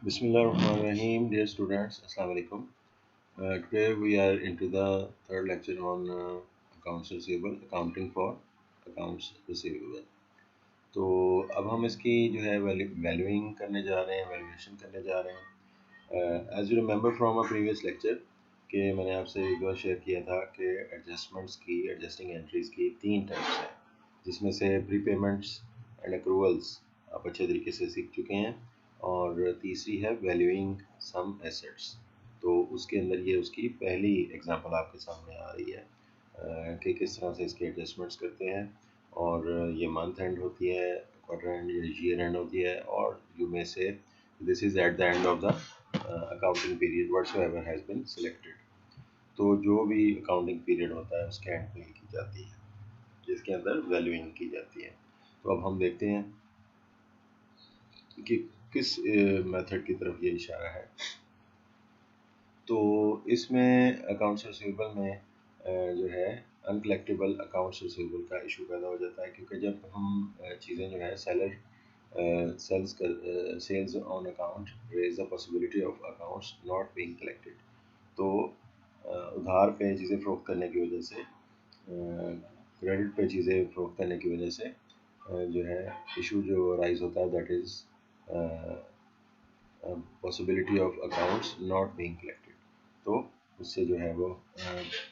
Bismillahirrahmanirrahim, dear students, Assalamu alaikum. Today we are into the third lecture on accounts receivable, accounting for accounts receivable. तो अब हम इसकी जो है valuing करने जा रहे हैं, वैल्यूएशन करने जा रहे हैं. As you remember from a previous lecture कि मैंने आपसे एक बार शेयर किया था कि एडजस्टमेंट्स की, एडजस्टिंग एंट्रीज की तीन टाइप्स हैं, जिसमें से प्री पेमेंट्स एंड अक्रूवल्स आप अच्छे तरीके से सीख चुके हैं, और तीसरी है वैल्यूइंग सम एसेट्स. तो उसके अंदर ये उसकी पहली एग्जांपल आपके सामने आ रही है कि किस तरह से इसके एडजस्टमेंट्स करते हैं. और ये मंथ एंड होती है, क्वार्टर एंड या ईयर एंड होती है, और you may say this is at the end of the accounting period whatsoever has been selected. तो जो भी अकाउंटिंग पीरियड होता है उसके एंड में की जाती है, जिसके अंदर वैल्यूइंग की जाती है. तो अब हम देखते हैं कि किस मेथड की तरफ ये इशारा है. तो इसमें अकाउंट्स रिसीवेबल में जो है अनकलेक्टेबल अकाउंट्स रिसीवेबल का इशू पैदा हो जाता है, क्योंकि जब हम चीज़ें जो है seller sales on account raise the possibility of accounts not being collected. तो उधार पे चीज़ें फ़रोख्त करने की वजह से, क्रेडिट पे चीज़ें फ़रोख्त करने की वजह से जो है इशू जो राइज होता है, that is possibility of accounts not being collected. तो उससे जो है वो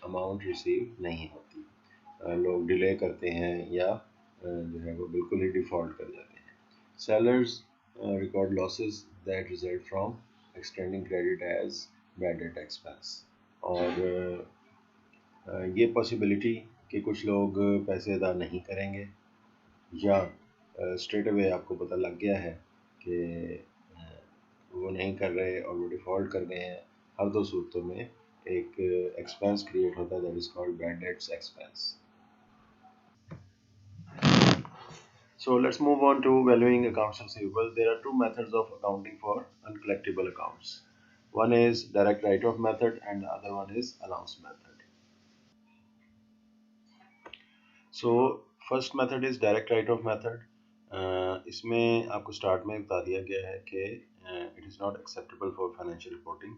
अमाउंट रिसीव नहीं होती, लोग डिले करते हैं या जो है वो बिल्कुल ही डिफ़ॉल्ट कर जाते हैं. Sellers record losses that result from extending credit as bad debt expense. और ये पॉसिबिलिटी कि कुछ लोग पैसे अदा नहीं करेंगे, या स्ट्रेट अवे आपको पता लग गया है कि वो नहीं कर रहे और वो डिफ़ॉल्ट कर गए हैं, हर दो सूरतों में एक एक्सपेंस क्रिएट होता है, that is called bad debts expense. So let's move on to valuing accounts receivable. There are two methods of accounting for uncollectible accounts. One is direct write-off method and the other one is allowance method. So first method is direct write-off method. इसमें आपको start में बता दिया गया है कि it is not acceptable for financial reporting.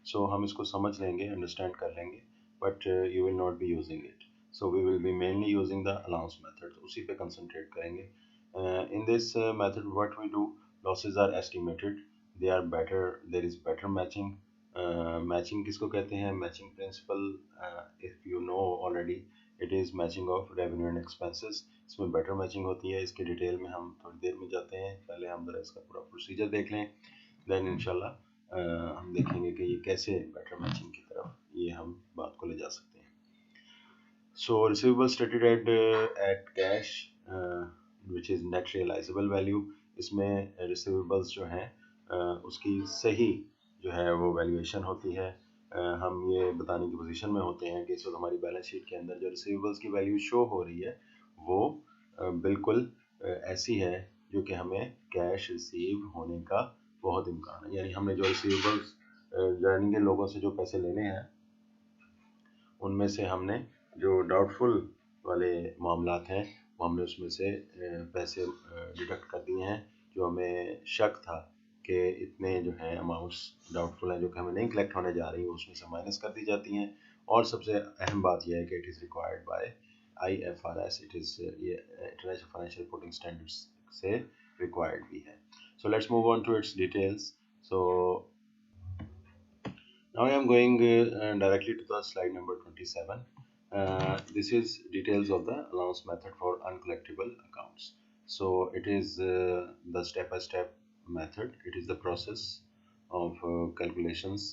So हम इसको समझ लेंगे, understand कर लेंगे, but you will not be using it. So we will be mainly using the allowance method. उसी पे concentrate करेंगे. In this method, what we do, losses are estimated. They are better. There is better matching. Matching किसको कहते हैं? Matching principle, if you know already, it is matching of revenue and expenses. इसमें better matching होती है. इसके detail में हम थोड़ी देर में जाते हैं. पहले हम जरा इसका पूरा प्रोसीजर देख लें, देन इंशाल्लाह हम देखेंगे कि ये कैसे better matching की तरफ ये हम बात को ले जा सकते हैं. So receivables stated at cash, which is net realizable value. इसमें receivables जो हैं उसकी सही जो है वो वैल्यूएशन होती है. हम ये बताने की पोजीशन में होते हैं कि इस वक्त हमारी बैलेंस शीट के अंदर जो रिसीवेबल्स की वैल्यू शो हो रही है वो बिल्कुल ऐसी है जो कि हमें कैश रिसीव होने का बहुत इम्कान है. यानी हमने जो रिसीवेबल्स यानी कि लोगों से जो पैसे लेने हैं, उनमें से हमने जो डाउटफुल वाले मामलात हैं वो हमने उसमें से पैसे डिडक्ट कर दिए हैं. जो हमें शक था कि इतने जो हैं अमाउंट्स डाउटफुल हैं जो कि हमें नहीं कलेक्ट होने जा रही, उसमें से माइनस कर दी जाती हैं. और सबसे अहम बात यह है कि it is required by IFRS. It is ये इंटरनेशनल फाइनेंशियल रिपोर्टिंग स्टैंडर्ड्स से रिक्वायर्ड भी है. So let's move on to its details. So now I am going directly to the slide number 27. This is details of the allowance method for uncollectible accounts. So it is the step-by-step method. It is the process of calculations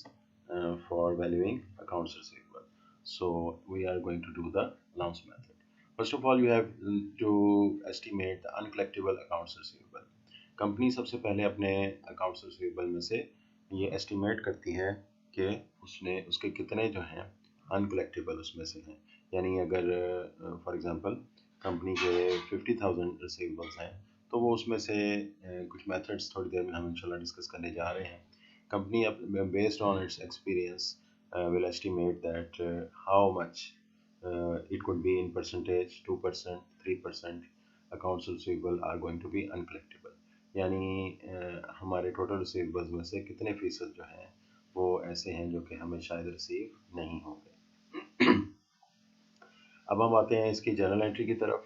for valuing accounts receivable. So we are going to do the allowance method. First of all, you have to estimate the uncollectible accounts receivable. Company सबसे पहले अपने accounts receivable में से ये estimate करती है कि उसने उसके कितने जो हैं अनकलेक्टेबल उसमें से हैं. यानी अगर फॉर एग्जांपल कंपनी के 50,000 रिसीवेबल्स हैं, तो वो उसमें से कुछ मेथड्स थोड़ी देर में हम इंशाल्लाह डिस्कस करने जा रहे हैं. Company based on it's experience will estimate that how much it could be in percentage, 2%, 3% accounts receivable are going to be uncollectible. یعنی ہمارے ٹوٹل ریسیویبلز میں سے کتنے فیصد جو ہیں وہ ایسے ہیں جو کہ ہمیں شاید ریسیو نہیں ہوں گے. اب ہم آتے ہیں اس کی جرنل انٹری کی طرف.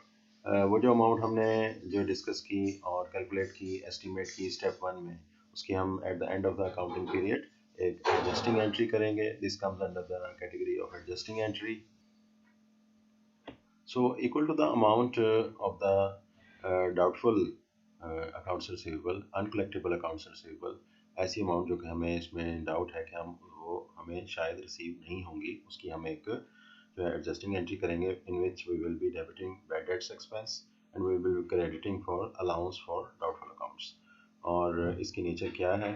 وہ جو اماؤنٹ ہم نے جو ڈسکس کی اور کیلکولیٹ کی ایسٹیمیٹ کی اسٹیپ 1 میں, اس کی ہم at the end of the accounting period ایک ایڈجسٹنگ انٹری کریں گے. This comes under the category of adjusting entry. So equal to the amount of the doubtful accounts receivable, uncollectible accounts receivable, ایسی amount جو کہ ہمیں اس میں doubt ہے کہ وہ ہمیں شاید ریسیو نہیں ہوں گی, اس کی ہم ایک جو ہے ایڈجسٹنگ انٹری کریں گے in which we will be debiting bad debts expense and we will be crediting for allowance for doubtful accounts. اور اس کی نیچر کیا ہے؟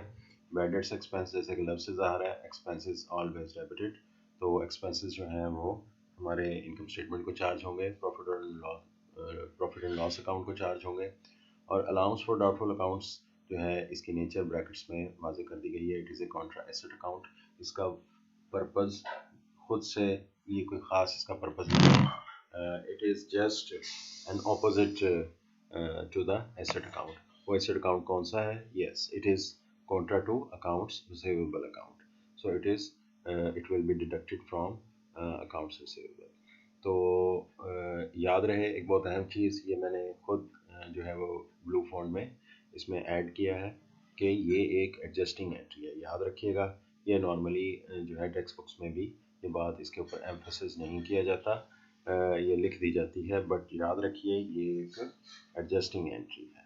bad debts expense جیسے کہ لفظ سے ظاہر ہے, expenses always debited, تو expenses جو ہیں وہ ہمارے انکم اسٹیٹمنٹ کو چارج ہوں گے, پروفٹ اینڈ لاس اکاؤنٹ کو چارج ہوں گے. اور الاؤنس فار ڈاؤٹفل اکاؤنٹس جو ہے اس کی نیچر بریکٹس میں واضح کر دی گئی ہے. It is a contra asset account. اس کا پرپز خود سے یہ کوئی خاص اس کا پرپز نہیں ہے. It is just an opposite to the asset account. وہ ایسٹ اکاؤنٹ کون سا ہے؟ Yes, it is contra to accounts receivable account. So it will be deducted from accounts receivable. تو یاد رہے ایک بہت اہم چیز, یہ میں نے خود جو ہے وہ بلو فونٹ میں اس میں ایڈ کیا ہے کہ یہ ایک ایڈجسٹنگ انٹری ہے. یاد رکھیے گا, یہ نارملی جو ہے ٹیکسٹ بکس میں بھی یہ بات اس کے اوپر ایمفسس نہیں کیا جاتا, یہ لکھ دی جاتی ہے, بٹ یاد رکھیے یہ ایک ایڈجسٹنگ انٹری ہے.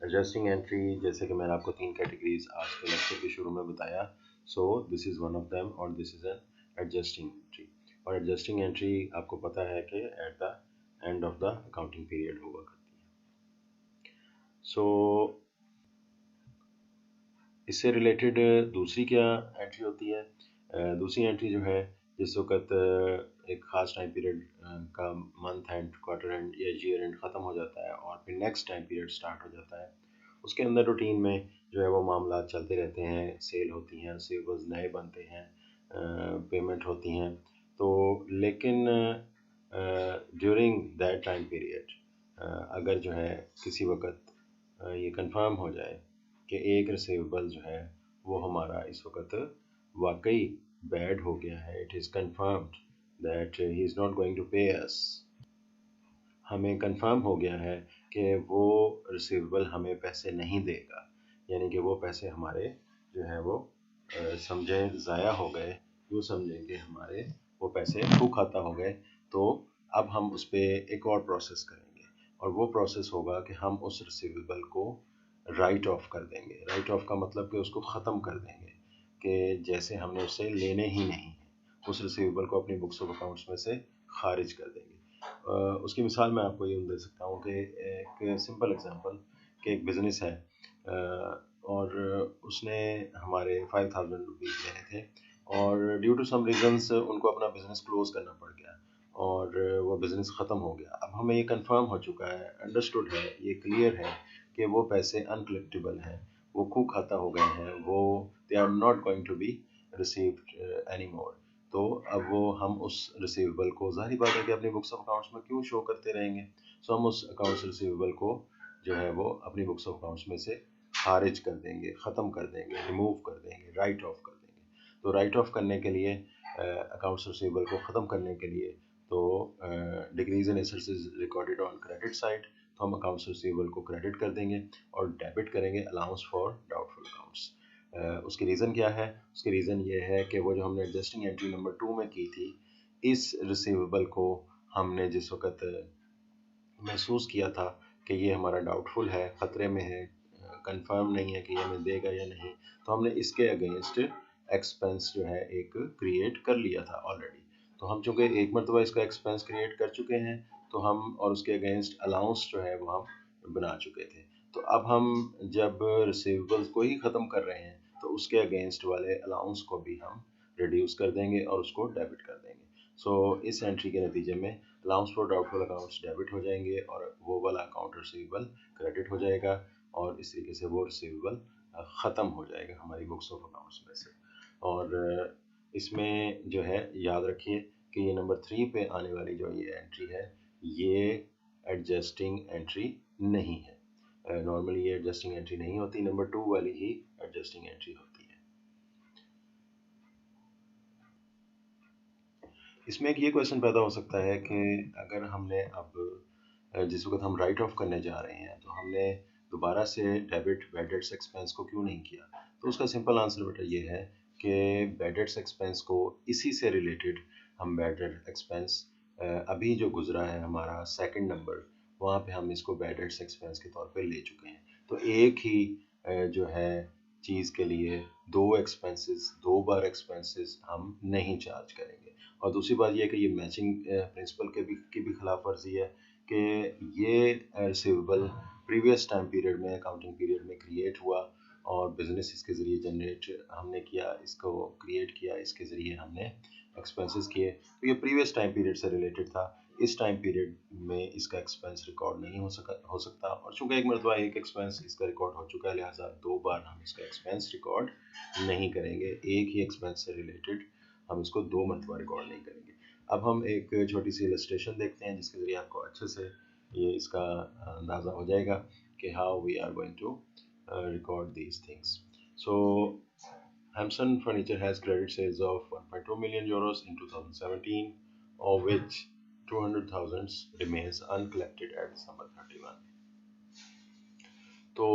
ایڈجسٹنگ انٹری جیسے کہ میں نے آپ کو 3 کیٹیگریز آج کے لیکچر کے شروع میں بتایا, so this is one of them اور this is an adjusting entry. اور ایڈجسٹنگ انٹری آپ کو پتہ ہے کہ at the end of the accounting period ہوا کرتی ہے. سو اس سے ریلیٹڈ دوسری کیا انٹری ہوتی ہے؟ دوسری انٹری جو ہے جس وقت ایک خاص ٹائم پیریڈ کا منتھ اینڈ, کوارٹر اینڈ یا ایئر اینڈ ختم ہو جاتا ہے اور پھر نیکسٹ ٹائم پیریڈ سٹارٹ ہو جاتا ہے, اس کے اندر روٹین میں جو ہے وہ معاملات چلتے رہتے ہیں, سیل ہوتی ہیں, ریسیویبلز نئے بنتے ہیں, پیمنٹ ہوتی ہیں. تو لیکن ڈیورنگ دیٹ ٹائم پیریڈ اگر جو ہے کسی وقت یہ کنفرم ہو جائے کہ ایک ریسیویبل جو ہے وہ ہمارا اس وقت واقعی بیڈ ہو گیا ہے, it is confirmed that he is not going to pay us, ہمیں کنفرم ہو گیا ہے کہ وہ ریسیویبل ہمیں پیسے نہیں دے گا, یعنی کہ وہ پیسے ہمارے جو ہے وہ سمجھیں ضائع ہو گئے, یوں سمجھیں کہ ہمارے وہ پیسے خو کھاتا ہو گئے. تو اب ہم اس پہ ایک اور پروسیس کریں گے, اور وہ پروسیس ہوگا کہ ہم اس ریسیویبل کو رائٹ آف کر دیں گے. رائٹ آف کا مطلب کہ اس کو ختم کر دیں گے, کہ جیسے ہم نے اس سے لینے ہی نہیں ہیں, اس ریسیویبل کو اپنی بکس آف اکاؤنٹس میں سے خارج کر دیں گے. اس کی مثال میں آپ کو یہ دے سکتا ہوں کہ ایک سمپل ایگزامپل کہ ایک بزنس ہے اور اس نے ہمارے 5000 روپیز لینے تھے, اور ڈیو ٹو سم ریزنس ان کو اپنا بزنس کلوز کرنا پڑ گیا اور وہ بزنس ختم ہو گیا. اب ہمیں یہ کنفرم ہو چکا ہے, انڈرسٹوڈ ہے, یہ کلیئر ہے کہ وہ پیسے انکلیکٹیبل ہیں, وہ خو کھاتا ہو گئے ہیں, وہ they are not going to be received any more. تو اب وہ ہم اس ریسیویبل کو ظاہری بات ہے کہ اپنی بکس آف اکاؤنٹس میں کیوں شو کرتے رہیں گے, سو ہم اس اکاؤنٹس ریسیویبل کو جو ہے وہ اپنی بکس آف اکاؤنٹس میں سے خارج کر دیں گے, ختم کر دیں گے, ریموو کر دیں گے, رائٹ آف کر دیں گے. تو رائٹ آف کرنے کے لیے اکاؤنٹس ریسیویبل کو ختم کرنے کے لیے تو decrease in assets is recorded on credit side, تو ہم اکاؤنٹس ریسیویبل کو کریڈٹ کر دیں گے اور ڈیبٹ کریں گے الاؤنس فار ڈاؤٹفل اکاؤنٹس. اس کی ریزن کیا ہے؟ اس کی ریزن یہ ہے کہ وہ جو ہم نے ایڈجسٹنگ انٹری نمبر 2 میں کی تھی, اس ریسیویبل کو ہم نے جس وقت محسوس کیا تھا کہ یہ ہمارا ڈاؤٹ فل ہے, خطرے میں ہے, کنفرم نہیں ہے کہ یہ ہمیں دے گا یا نہیں, تو ہم نے اس کے اگینسٹ ایکسپنس جو ہے ایک کریٹ کر لیا تھا آلریڈی. تو ہم چونکہ ایک مرتبہ اس کا ایکسپنس کریٹ کر چکے ہیں تو ہم اور اس کے اگینسٹ الاؤنس جو ہے وہ ہم بنا چکے تھے. تو اب ہم جب ریسیویبلس کو ہی ختم کر رہے ہیں تو اس کے اگینسٹ والے الاؤنس کو بھی ہم ریڈیوس کر دیں گے اور اس کو ڈیبٹ کر دیں گے. سو اس انٹری کے نتیجے میں allowance for doubtful accounts debit ہو جائیں گے اور وہ والا اکاؤنٹ ریسیویبل کریڈٹ ہو جائے گا, اور اس طریقے سے وہ ریسیویبل ختم ہو جائے گا ہماری بکس آف اکاؤنٹس میں سے. اور اس میں جو ہے یاد رکھیے کہ یہ نمبر 3 پہ آنے والی جو یہ انٹری ہے یہ ایڈجسٹنگ انٹری نہیں ہے. नॉर्मली ये एडजस्टिंग एंट्री नहीं होती, नंबर 2 वाली ही एडजस्टिंग एंट्री होती है। इसमें एक ये क्वेश्चन पैदा हो सकता है कि अगर हमने अब जिस वक्त हम राइट ऑफ करने जा रहे हैं तो हमने दोबारा से डेबिट बैड डेट्स एक्सपेंस को क्यों नहीं किया, तो उसका सिंपल आंसर बेटा ये है कि बैड डेट्स एक्सपेंस को इसी से रिलेटेड हम बैड डेट एक्सपेंस अभी जो गुजरा है हमारा सेकंड नंबर, वहाँ पे हम इसको बैड डेट्स एक्सपेंस के तौर पे ले चुके हैं। तो एक ही जो है चीज़ के लिए दो बार एक्सपेंसेस हम नहीं चार्ज करेंगे। और दूसरी बात यह है कि ये मैचिंग प्रिंसिपल की भी खिलाफ वर्जी है कि ये रिसीवेबल प्रीवियस टाइम पीरियड में अकाउंटिंग पीरियड में क्रिएट हुआ और बिजनेस इसके ज़रिए जनरेट हमने किया, इसको क्रिएट किया, इसके ज़रिए हमने एक्सपेंसेस किए, तो ये प्रीवियस टाइम पीरियड से रिलेटेड था। इस टाइम पीरियड में इसका एक्सपेंस रिकॉर्ड नहीं हो सकता, और चूंकि एक मरतबा एक एक्सपेंस इसका रिकॉर्ड हो चुका है, लिहाजा दो बार हम इसका एक्सपेंस रिकॉर्ड नहीं करेंगे। एक ही एक्सपेंस से रिलेटेड हम इसको दो मरतबा रिकॉर्ड नहीं करेंगे। अब हम एक छोटी सी इलस्ट्रेशन देखते हैं जिसके ज़रिए आपको अच्छे से ये इसका अंदाज़ा हो जाएगा कि how we are going to record these things. So Hampson Furniture has credit sales of 1.2 million euros in 2017, of which 200,000 remains uncollected at December 31. तो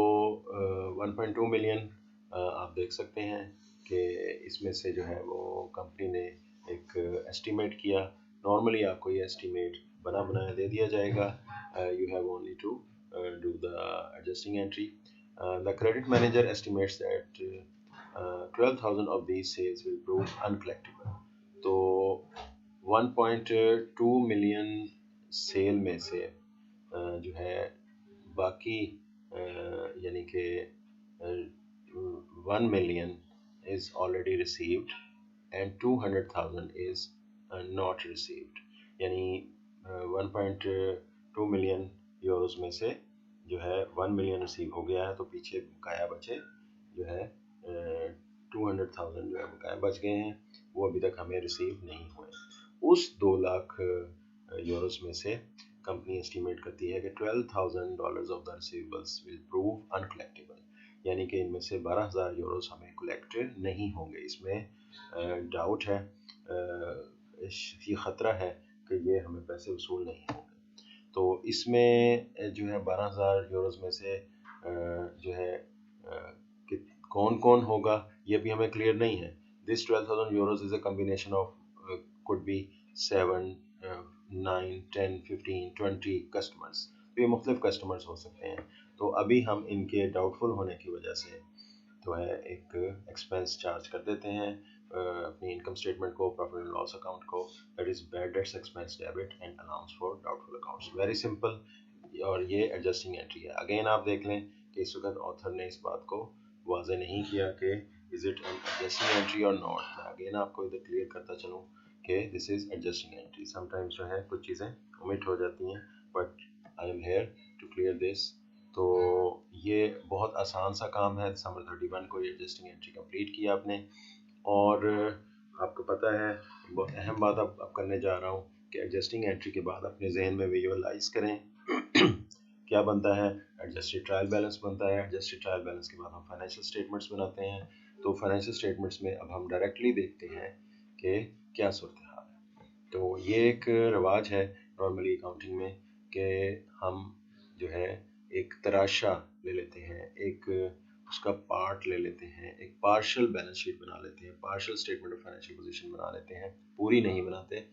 1.2 मिलियन आप देख सकते हैं कि इसमें से जो है वो कंपनी ने एक एस्टीमेट किया। नॉर्मली आपको ये एस्टीमेट बना बनाया दे दिया जाएगा, you have only to do the adjusting entry. The credit manager estimates that 12,000 of these sales will prove uncollectable. तो 1.2 मिलियन सेल में से जो है बाकी यानी कि 1 million is already received and 200,000 is not received, यानी 1.2 मिलियन यूरोस में से जो है 1 मिलियन रिसीव हो गया है, तो पीछे बकाया बचे जो है 200,000 जो है बकाया बच गए हैं, वो अभी तक हमें रिसीव नहीं हुए। उस 2 लाख यूरोस में से कंपनी एस्टीमेट करती है कि $12,000 of the receivables will prove uncollectible, यानी कि इनमें से 12,000 यूरोस हमें कलेक्ट नहीं होंगे। इसमें डाउट है, ये ख़तरा है कि ये हमें पैसे वसूल नहीं होंगे। तो इसमें जो है 12,000 यूरोस में से जो है कि कौन कौन होगा ये भी हमें क्लियर नहीं है। This 12,000 Euros is a combination of could be 7 9 10 15 20 customers, तो ये मुख्तलिफ कस्टमर्स हो सकते हैं। तो अभी हम इनके डाउटफुल होने की वजह से तो है एक एक्सपेंस चार्ज कर देते हैं अपनी इनकम स्टेटमेंट को, प्रॉफिट एंड लॉस अकाउंट को, that is bad debts expense debit and allowance for doubtful accounts. Very simple, और ये एडजस्टिंग एंट्री है। अगेन आप देख लें कि इस वक्त ऑथर ने इस बात को वाजे नहीं किया कि is it an adjusting entry और नॉट। मैं अगेन आपको इधर क्लियर करता चलूँ कि this is adjusting entry. Sometimes जो है कुछ चीज़ें ओमिट हो जाती हैं, but I am here to clear this. तो ये बहुत आसान सा काम है। दिसंबर 31 को ये एडजस्टिंग एंट्री कंप्लीट किया आपने, और आपको पता है बहुत अहम बात अब करने जा रहा हूँ कि एडजस्टिंग एंट्री के बाद अपने जहन में विजुअलाइज करें क्या बनता है। एडजस्टेड ट्रायल बैलेंस बनता है। एडजस्टेड ट्रायल बैलेंस के बाद हम फाइनेंशियल स्टेटमेंट्स बनाते हैं। तो फाइनेंशियल स्टेटमेंट्स में अब हम डायरेक्टली देखते हैं कि क्या सूरत हाल है। तो ये एक रवाज है नॉर्मली अकाउंटिंग में कि हम जो है एक तराशा ले लेते हैं, एक उसका पार्ट ले लेते हैं, एक पार्शियल बैलेंस शीट बना लेते हैं, partial statement of financial position बना लेते हैं, पूरी नहीं बनाते।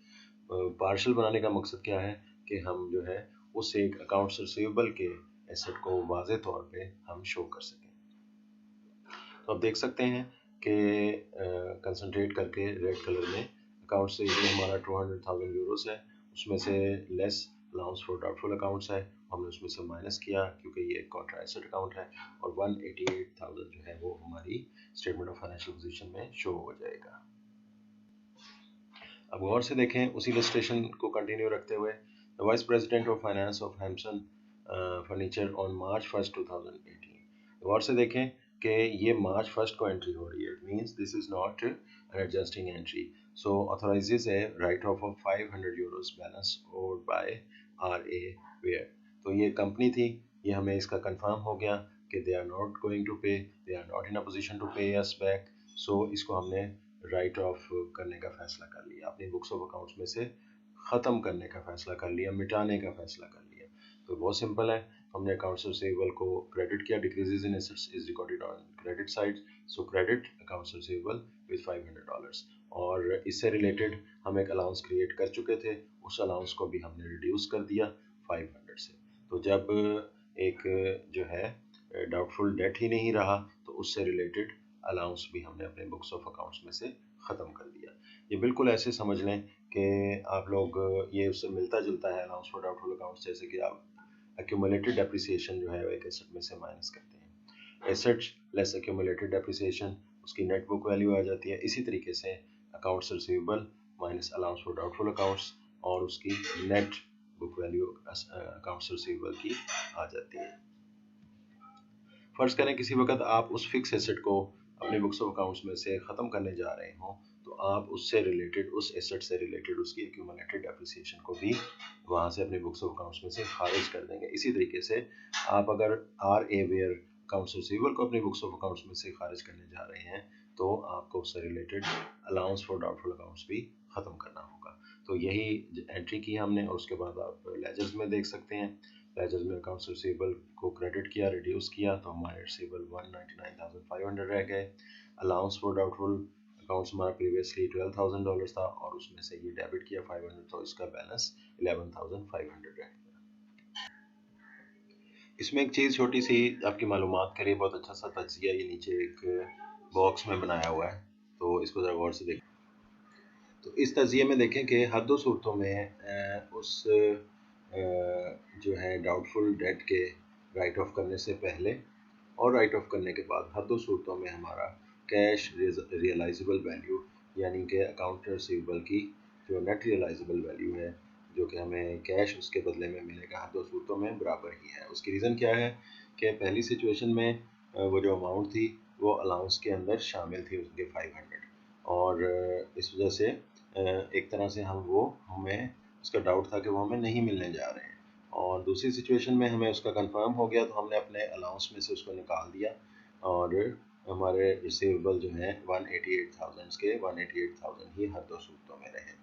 पार्शियल बनाने का मकसद क्या है कि हम जो है उस एक अकाउंट्स रिसीवेबल के एसेट को वाज़े तौर पे हम शो कर सकें। तो आप देख सकते हैं कि कंसंट्रेट करके रेड कलर में अकाउंट से ये हमारा 200,000 यूरोस है, उसमें से less allowance for doubtful accounts है, हमने उसमें से माइनस किया क्योंकि ये एक कॉन्ट्रा एसेट अकाउंट है, और 188,000 जो है वो हमारी स्टेटमेंट ऑफ फाइनेंशियल पोजीशन में शो हो जाएगा। अब गौर से देखें उसी इलस्ट्रेशन को कंटिन्यू रखते हुए, the vice president of finance of Hampson Furniture on March 1 2018। गौर से देखें कि ये मार्च 1 को एंट्री हो रही है। It means this is not an adjusting entry, so authorises a write off 500 euros balance owed by R A Ware. तो ये कंपनी थी, ये हमें इसका कंफर्म हो गया कि they are not going to pay, they are not in a position to pay us back. सो इसको हमने राइट ऑफ करने का फैसला कर लिया, अपनी बुक्स ऑफ अकाउंट्स में से ख़त्म करने का फैसला कर लिया, मिटाने का फैसला कर लिया। तो बहुत सिंपल है, हमने अकाउंट्स रिसीवेबल को क्रेडिट किया, decreases in assets is recorded on credit side, so credit accounts receivable with $500। और इससे रिलेटेड हम एक अलाउंस क्रिएट कर चुके थे, उस अलाउंस को भी हमने रिड्यूस कर दिया 500 से। तो जब एक जो है डाउटफुल डेट ही नहीं रहा, तो उससे रिलेटेड अलाउंस भी हमने अपने बुक्स ऑफ अकाउंट्स में से ख़त्म कर दिया। ये बिल्कुल ऐसे समझ लें कि आप लोग, ये उससे मिलता जुलता है अलाउंस फॉर डाउटफुल अकाउंट्स, जैसे कि आप एक्यूमुलेटेड डेप्रिसिएशन जो है वो एक एसेट में से माइनस करते हैं, एसेट्स लेस एक्यूमुलेटेड डेप्रिसिएशन, उसकी नेट बुक वैल्यू आ जाती है। इसी तरीके से accounts receivable minus allowance for doubtful accounts, और उसकी net book value accounts receivable की आ जाती है। फर्ज करें किसी वक्त आप उस फिक्स एसेट को अपने बुक्स ऑफ अकाउंट्स में से ख़त्म करने जा रहे हो, तो आप उससे रिलेटेड, उस एसेट से रिलेटेड उसकी एक्यूमुलेटेड डेप्रिसिएशन को भी वहाँ से अपने बुक्स ऑफ अकाउंट्स में से खारिज कर देंगे। इसी तरीके से आप अगर R A Ware accounts receivable को अपने बुक्स ऑफ अकाउंट्स में से खारिज करने जा रहे हैं, तो आपको उससे related allowance for doubtful accounts भी ख़त्म करना होगा। तो यही एंट्री की हमने, और उसके बाद आप लेजर्स में देख सकते हैं, लेजर्स में अकाउंट्स रिसीवेबल को क्रेडिट किया, रिड्यूस किया, तो हमारे रिसीवेबल 199,500 रह गए। अलाउंस फॉर डाउटफुल अकाउंट्स हमारा प्रीवियसली $12,000 था, और उसमें से ये डेबिट किया 500, तो इसका बैलेंस 11,500 रह गया। इसमें एक चीज़ छोटी सी आपकी मालूमात के लिए, बहुत अच्छा सा तज्जिया ये नीचे एक बॉक्स में बनाया हुआ है, तो इसको ज़रा गौर से देखें। तो इस तज़िये में देखें कि हर दो सूरतों में उस जो है डाउटफुल डेट के राइट ऑफ करने से पहले और राइट ऑफ करने के बाद, हर दो सूरतों में हमारा कैश रियलाइजेबल वैल्यू, यानी कि अकाउंट रिसीवेबल की जो नेट रियलाइजेबल वैल्यू है, जो कि हमें कैश उसके बदले में मिलेगा, हर दो सूरतों में बराबर ही है। उसकी रीज़न क्या है कि पहली सिचुएशन में वो जो अमाउंट थी वो अलाउंस के अंदर शामिल थी, उसके 500, और इस वजह से एक तरह से हमें उसका डाउट था कि वो हमें नहीं मिलने जा रहे हैं। और दूसरी सिचुएशन में हमें उसका कंफर्म हो गया, तो हमने अपने अलाउंस में से उसको निकाल दिया, और हमारे रिसीवेबल जो हैं 188,000 के 188,000 ही हर दो सूरतों में रहे।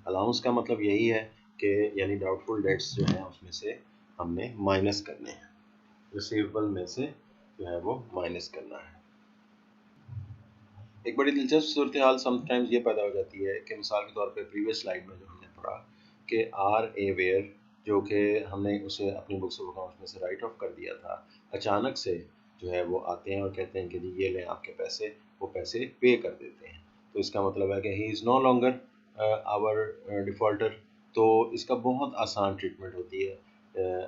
अलाउंस का मतलब यही है कि यानी डाउटफुल डेट्स जो हैं उसमें से हमने माइनस करने हैं, रिसीवेबल में से जो है वो माइनस करना है। एक बड़ी दिलचस्प सूरत हाल समटाइम्स ये पैदा हो जाती है कि मिसाल के तौर पे प्रीवियस स्लाइड में जो हमने पढ़ा कि आर ए वेयर, जो कि हमने उसे अपनी बुक्स ऑफ अकाउंट्स में से राइट ऑफ कर दिया था, अचानक से जो है वो आते हैं और कहते हैं कि जी ये लें आपके पैसे, वो पैसे पे कर देते हैं। तो इसका मतलब है कि he is no longer our defaulter. तो इसका बहुत आसान ट्रीटमेंट होती है,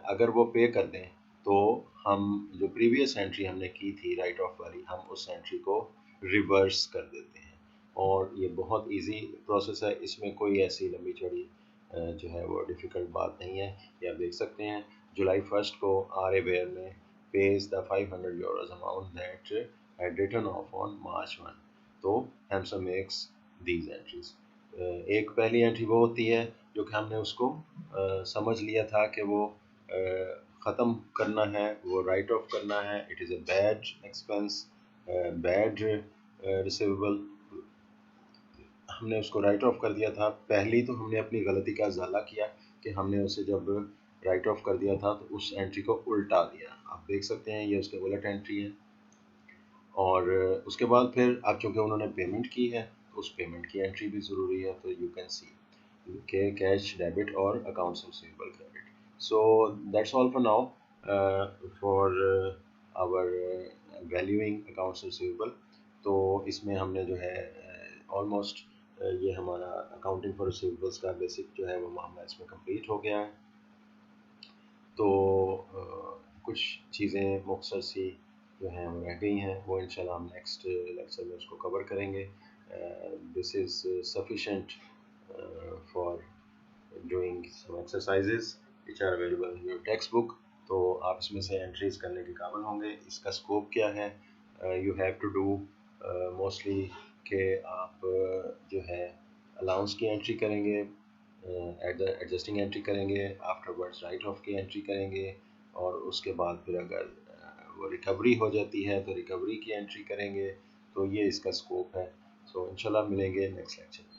अगर वो पे कर दें तो हम जो प्रीवियस एंट्री हमने की थी राइट ऑफ वाली, हम उस एंट्री को रिवर्स कर देते हैं। और ये बहुत इजी प्रोसेस है, इसमें कोई ऐसी लंबी चौड़ी जो है वो डिफ़िकल्ट बात नहीं है। ये आप देख सकते हैं, जुलाई 1 को आर ए वेयर ने pays the €500 amount that had written off on March 1। तो हैमसम मेक्स दीज एंट्रीज। एक पहली एंट्री वो होती है जो कि हमने उसको समझ लिया था कि वो ख़त्म करना है, वो राइट ऑफ करना है, it is a bad expense, bad receivable, हमने उसको राइट ऑफ कर दिया था। पहली तो हमने अपनी गलती का इजाला किया कि हमने उसे जब राइट ऑफ कर दिया था तो उस एंट्री को उल्टा दिया। आप देख सकते हैं ये उसके उलट एंट्री है। और उसके बाद फिर अब चूँकि उन्होंने पेमेंट की है, तो उस पेमेंट की एंट्री भी ज़रूरी है। तो यू कैन सी के कैश डेबिट और accounts receivable credit. So that's all for now for our valuing accounts receivable. तो इसमें हमने जो है ऑलमोस्ट ये हमारा अकाउंटिंग फॉर रिसीवेबल्स का बेसिक जो है वो मामला इसमें कंप्लीट हो गया है। तो कुछ चीज़ें मुख्तसर सी जो हैं वो रह गई हैं, वो इंशाल्लाह हम नेक्स्ट लेक्चर में उसको कवर करेंगे। This is sufficient for doing some exercises which are available in your text book. तो आप इसमें से एंट्रीज करने के काबिल होंगे। इसका स्कोप क्या है, you have to do mostly कि आप जो है अलाउंस की एंट्री करेंगे, एडजस्टिंग एंट्री करेंगे, आफ्टरवर्ड्स राइट ऑफ की एंट्री करेंगे, اور اس کے بعد پھر اگر وہ ریکوری ہو جاتی ہے تو ریکوری کی انٹری کریں گے. تو یہ اس کا اسکوپ ہے. سو انشاءاللہ ملیں گے نیکسٹ لیکچر.